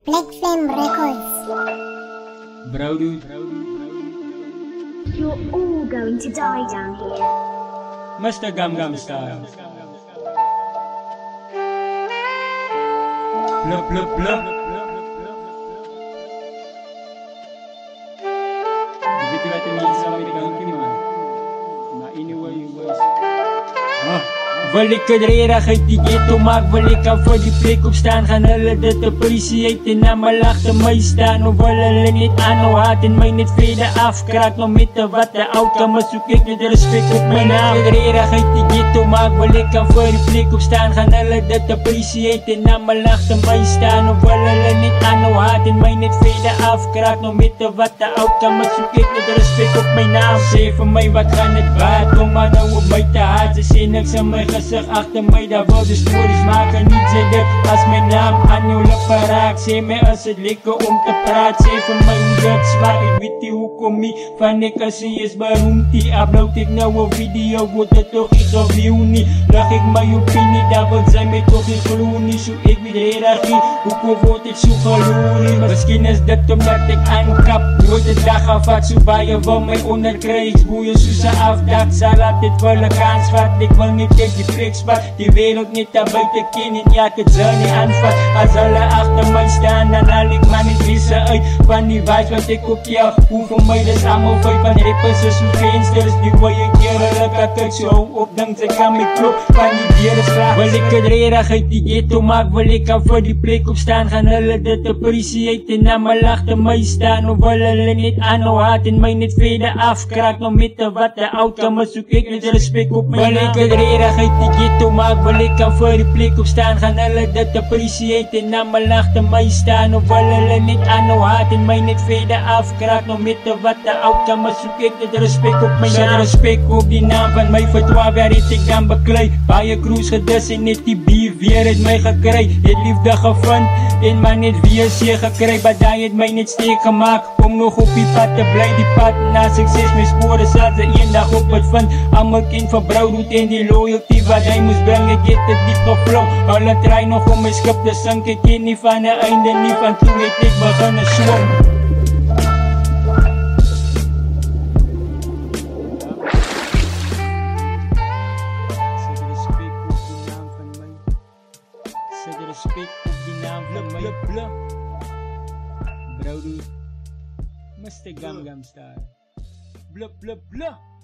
Black Flame Records. Bro, dude. You're all going to die down here. Mr. Gum style. Blup, blup, blup. Weet je wat er niet is aan met kankie, man? Maar anyway, you guys. Wil ek het redig uit die ghetto maak, wil ek al voor die plek opstaan. Gaan hulle dit appreciate en na my achter my staan. Of wil hulle net aanhou haat en my net vrede afkraak. Nou met wat de outcome is, soek ek met respect op my naam. Ek het redig uit die ghetto maak, wil ek al voor die plek opstaan. Gaan hulle dit appreciate en na my achter my staan. Of wil hulle net aanhou haat en my net vrede afkraak. Nou met wat de outcome is, soek ek met respect op my naam. Sê vir my wat gaan het waard, kom maar nou op my te haat. Ze sê niks aan my gezicht achter my, daar wil de stories maken. Niet sê dit as my naam aan jou lippe raak. Sê my as het lekker om te praat. Sê vir my hoe dit smaak, ek weet die hoekom nie. Van ek as hy is beroemd die. Upload ek nou een video, word het toch iets of view nie. Lag ek my opinie, daar wil sy my toch nie geloof nie. So ek weet redig nie, hoekom word ek so geloof nie. Misschien is dit omdat ek aankap. Nooit de dag afvat, so baie wil my onderkry. Ek boeien soos een afdak, sal altijd wel een kans vat. Ek wil niet tegen die plekspad, die wereld niet daar buiten ken en ja, ek het zal nie aanvat. Als hulle achter my staan, dan haal ek maar niet wisse uit. Van die wijs wat ek op jou, hoe vir my dis allemaal vijf. Van rappers is hoe vensters, die wil jy keer hulle kak ek so hou op, denk sy kan my klop. Van die deur is graag, wil ek het redig uit die ghetto maak, wil ek al voor die plek opstaan. Gaan hulle dit appreciate en na my achter my staan. Of wil hulle net aanhou haat en my net vrede afkraak. Nou met wat de outcome is, soek ek met respect op my naam. Wil ek het redig uit die ghetto maak, wil ek al voor die plek opstaan. Gaan hulle dit appreciate en na my achter my staan. Of wil hulle net aanhou haat en my net vrede afkraak. Nou met wat de outcome is, soek ek met respect op my naam. Sit respect op die naam van my vir 12 jaar het ek dan beklei. Baie cruise gedis en net die bier weer het my gekry. Het liefde gevind en maar net weer seer gekry. Maar die het my net steek gemaakt om nog op die pad te bly. Die pad na sukses, my spore sal ze een dag op het vind. Almal ken van Brouwroet en die loyalty wat hy moes bring. Ek het het diep gevlom, hulle try nog om my skip te sink. Ek ken nie van een einde nie, van toe het ek begin swom. Sit respect op die naam van my. Brouwroet, Mr. Gum style. Blup, blup, blup.